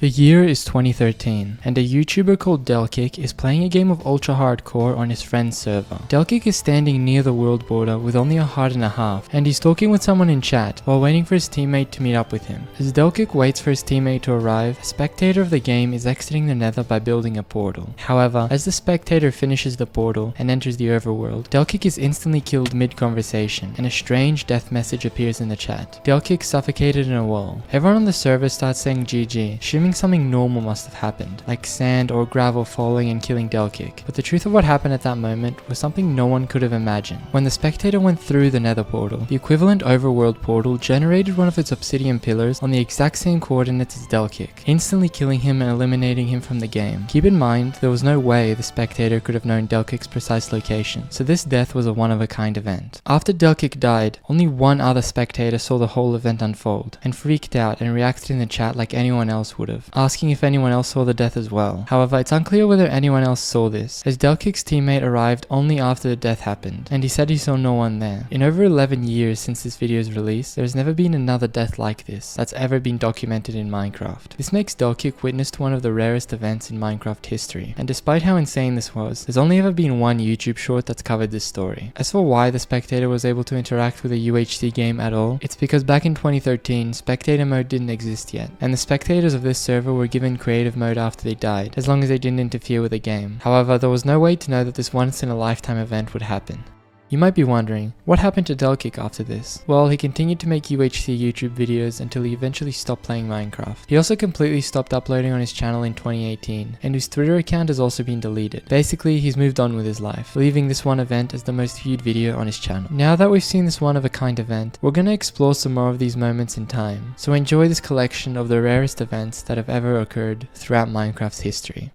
The year is 2013, and a YouTuber called Delqhic is playing a game of ultra hardcore on his friend's server. Delqhic is standing near the world border with only a heart and a half, and he's talking with someone in chat while waiting for his teammate to meet up with him. As Delqhic waits for his teammate to arrive, a spectator of the game is exiting the nether by building a portal. However, as the spectator finishes the portal and enters the overworld, Delqhic is instantly killed mid-conversation, and a strange death message appears in the chat. Delqhic suffocated in a wall. Everyone on the server starts saying GG, assuming something normal must have happened, like sand or gravel falling and killing Delqhic. But the truth of what happened at that moment was something no one could have imagined. When the spectator went through the nether portal, the equivalent overworld portal generated one of its obsidian pillars on the exact same coordinates as Delqhic, instantly killing him and eliminating him from the game. Keep in mind, there was no way the spectator could have known Delqhic's precise location, so this death was a one-of-a-kind event. After Delqhic died, only one other spectator saw the whole event unfold, and freaked out and reacted in the chat like anyone else would have, asking if anyone else saw the death as well. However, it's unclear whether anyone else saw this, as Delqhic's teammate arrived only after the death happened, and he said he saw no one there. In over 11 years since this video's release, there has never been another death like this that's ever been documented in Minecraft. This makes Delqhic witness to one of the rarest events in Minecraft history, and despite how insane this was, there's only ever been one YouTube short that's covered this story. As for why the spectator was able to interact with a UHC game at all, it's because back in 2013, spectator mode didn't exist yet, and the spectators of this server were given creative mode after they died, as long as they didn't interfere with the game. However, there was no way to know that this once-in-a-lifetime event would happen. You might be wondering, what happened to Delqhic after this? Well, he continued to make UHC YouTube videos until he eventually stopped playing Minecraft. He also completely stopped uploading on his channel in 2018, and his Twitter account has also been deleted. Basically, he's moved on with his life, leaving this one event as the most viewed video on his channel. Now that we've seen this one-of-a-kind event, we're gonna explore some more of these moments in time, so enjoy this collection of the rarest events that have ever occurred throughout Minecraft's history.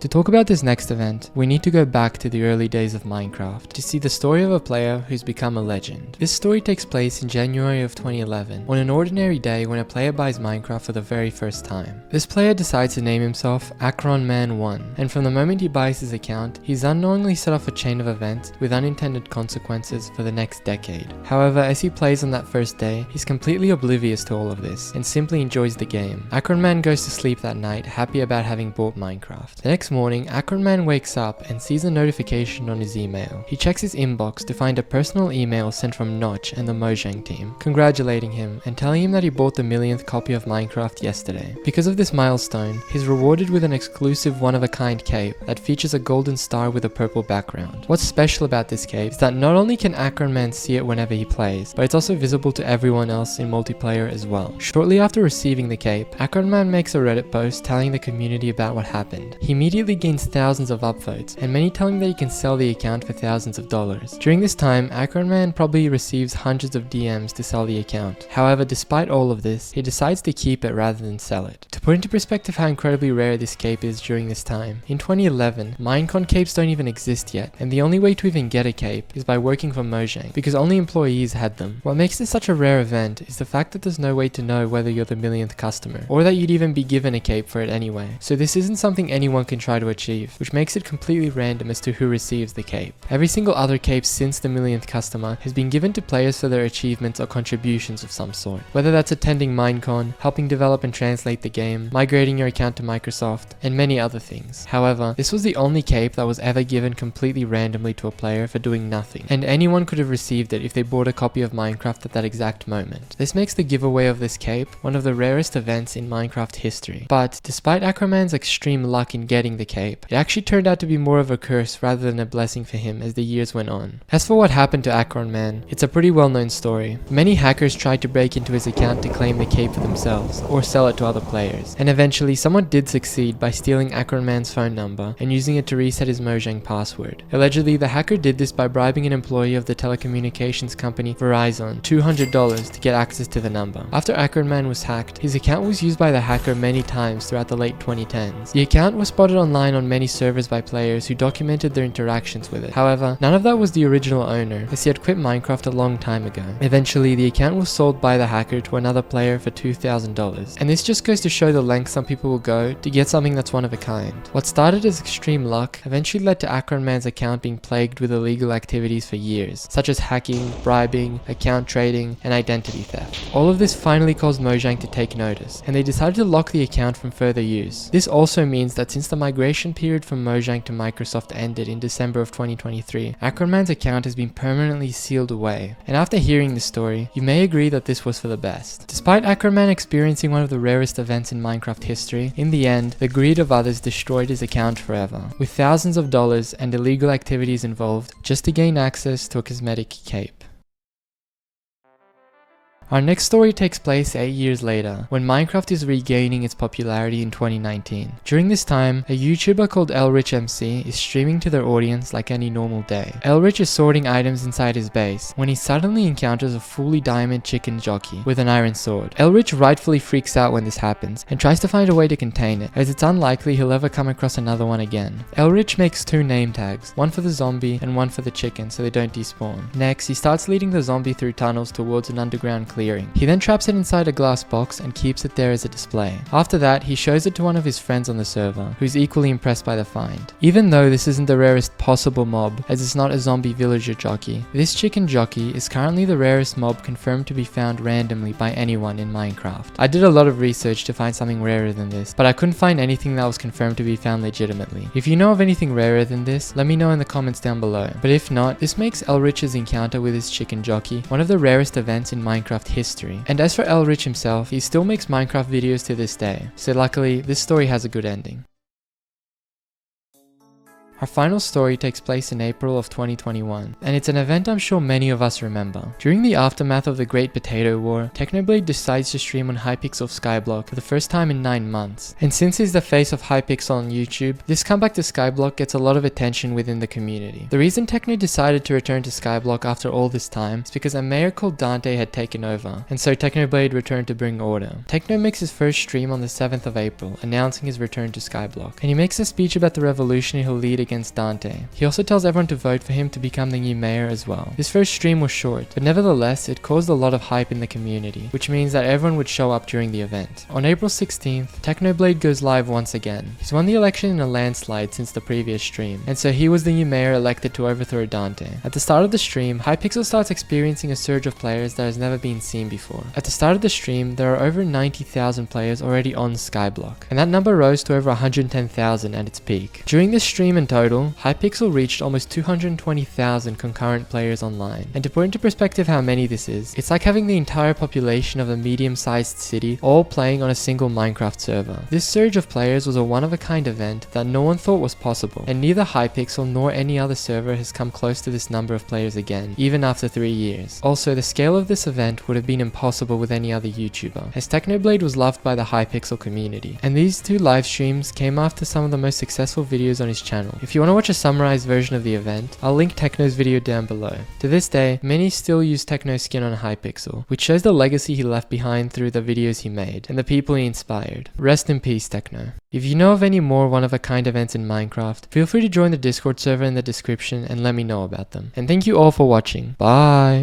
To talk about this next event, we need to go back to the early days of Minecraft to see the story of a player who's become a legend. This story takes place in January of 2011, on an ordinary day when a player buys Minecraft for the very first time. This player decides to name himself AkronMan1, and from the moment he buys his account, he's unknowingly set off a chain of events with unintended consequences for the next decade. However, as he plays on that first day, he's completely oblivious to all of this, and simply enjoys the game. AkronMan goes to sleep that night, happy about having bought Minecraft. The next morning, AkronMan wakes up and sees a notification on his email. He checks his inbox to find a personal email sent from Notch and the Mojang team, congratulating him and telling him that he bought the millionth copy of Minecraft yesterday. Because of this milestone, he's rewarded with an exclusive one-of-a-kind cape that features a golden star with a purple background. What's special about this cape is that not only can AkronMan see it whenever he plays, but it's also visible to everyone else in multiplayer as well. Shortly after receiving the cape, AkronMan makes a Reddit post telling the community about what happened. He immediately gains thousands of upvotes, and many tell him that he can sell the account for thousands of dollars. During this time, AkronMan probably receives hundreds of DMs to sell the account. However, despite all of this, he decides to keep it rather than sell it. To put into perspective how incredibly rare this cape is during this time, in 2011, Minecon capes don't even exist yet, and the only way to even get a cape is by working for Mojang, because only employees had them. What makes this such a rare event is the fact that there's no way to know whether you're the millionth customer, or that you'd even be given a cape for it anyway. So this isn't something anyone can try to achieve, which makes it completely random as to who receives the cape. Every single other cape since the millionth customer has been given to players for their achievements or contributions of some sort, whether that's attending Minecon, helping develop and translate the game, migrating your account to Microsoft, and many other things. However, this was the only cape that was ever given completely randomly to a player for doing nothing, and anyone could have received it if they bought a copy of Minecraft at that exact moment. This makes the giveaway of this cape one of the rarest events in Minecraft history. But despite AkronMan's extreme luck in getting the cape, it actually turned out to be more of a curse rather than a blessing for him as the years went on. As for what happened to AkronMan, it's a pretty well-known story. Many hackers tried to break into his account to claim the cape for themselves, or sell it to other players, and eventually someone did succeed by stealing AkronMan's phone number and using it to reset his Mojang password. Allegedly, the hacker did this by bribing an employee of the telecommunications company Verizon $200 to get access to the number. After AkronMan was hacked, his account was used by the hacker many times throughout the late 2010s. The account was spotted on online on many servers by players who documented their interactions with it. However, none of that was the original owner, as he had quit Minecraft a long time ago. Eventually, the account was sold by the hacker to another player for $2,000. And this just goes to show the lengths some people will go to get something that's one of a kind. What started as extreme luck eventually led to Akronman's account being plagued with illegal activities for years, such as hacking, bribing, account trading, and identity theft. All of this finally caused Mojang to take notice, and they decided to lock the account from further use. This also means that since the migration period from Mojang to Microsoft ended in December of 2023, Akronman's account has been permanently sealed away. And after hearing this story, you may agree that this was for the best. Despite Akronman experiencing one of the rarest events in Minecraft history, in the end, the greed of others destroyed his account forever, with thousands of dollars and illegal activities involved just to gain access to a cosmetic cape. Our next story takes place 8 years later, when Minecraft is regaining its popularity in 2019. During this time, a YouTuber called ElRichMC is streaming to their audience like any normal day. ElRich is sorting items inside his base, when he suddenly encounters a fully diamond chicken jockey with an iron sword. ElRich rightfully freaks out when this happens, and tries to find a way to contain it, as it's unlikely he'll ever come across another one again. ElRich makes 2 name tags, one for the zombie and one for the chicken so they don't despawn. Next, he starts leading the zombie through tunnels towards an underground clearing. He then traps it inside a glass box and keeps it there as a display. After that, he shows it to one of his friends on the server, who's equally impressed by the find. Even though this isn't the rarest possible mob, as it's not a zombie villager jockey, this chicken jockey is currently the rarest mob confirmed to be found randomly by anyone in Minecraft. I did a lot of research to find something rarer than this, but I couldn't find anything that was confirmed to be found legitimately. If you know of anything rarer than this, let me know in the comments down below. But if not, this makes ElRich's encounter with his chicken jockey one of the rarest events in Minecraft history. And as for ElRich himself, he still makes Minecraft videos to this day, so luckily this story has a good ending. Our final story takes place in April of 2021, and it's an event I'm sure many of us remember. During the aftermath of the Great Potato War, Technoblade decides to stream on Hypixel Skyblock for the first time in 9 months. And since he's the face of Hypixel on YouTube, this comeback to Skyblock gets a lot of attention within the community. The reason Techno decided to return to Skyblock after all this time is because a mayor called Dante had taken over, and so Technoblade returned to bring order. Techno makes his first stream on the 7th of April, announcing his return to Skyblock, and he makes a speech about the revolution he'll lead against Dante. He also tells everyone to vote for him to become the new mayor as well. This first stream was short, but nevertheless it caused a lot of hype in the community, which means that everyone would show up during the event. On April 16th, Technoblade goes live once again. He's won the election in a landslide since the previous stream, and so he was the new mayor elected to overthrow Dante. At the start of the stream, Hypixel starts experiencing a surge of players that has never been seen before. At the start of the stream, there are over 90,000 players already on Skyblock, and that number rose to over 110,000 at its peak. During this stream in total, Hypixel reached almost 220,000 concurrent players online. And to put into perspective how many this is, it's like having the entire population of a medium-sized city all playing on a single Minecraft server. This surge of players was a one-of-a-kind event that no one thought was possible, and neither Hypixel nor any other server has come close to this number of players again, even after 3 years. Also, the scale of this event would have been impossible with any other YouTuber, as Technoblade was loved by the Hypixel community. And these 2 live streams came after some of the most successful videos on his channel. If you want to watch a summarized version of the event, I'll link Techno's video down below. To this day, many still use Techno's skin on Hypixel, which shows the legacy he left behind through the videos he made, and the people he inspired. Rest in peace, Techno. If you know of any more one-of-a-kind events in Minecraft, feel free to join the Discord server in the description and let me know about them. And thank you all for watching. Bye!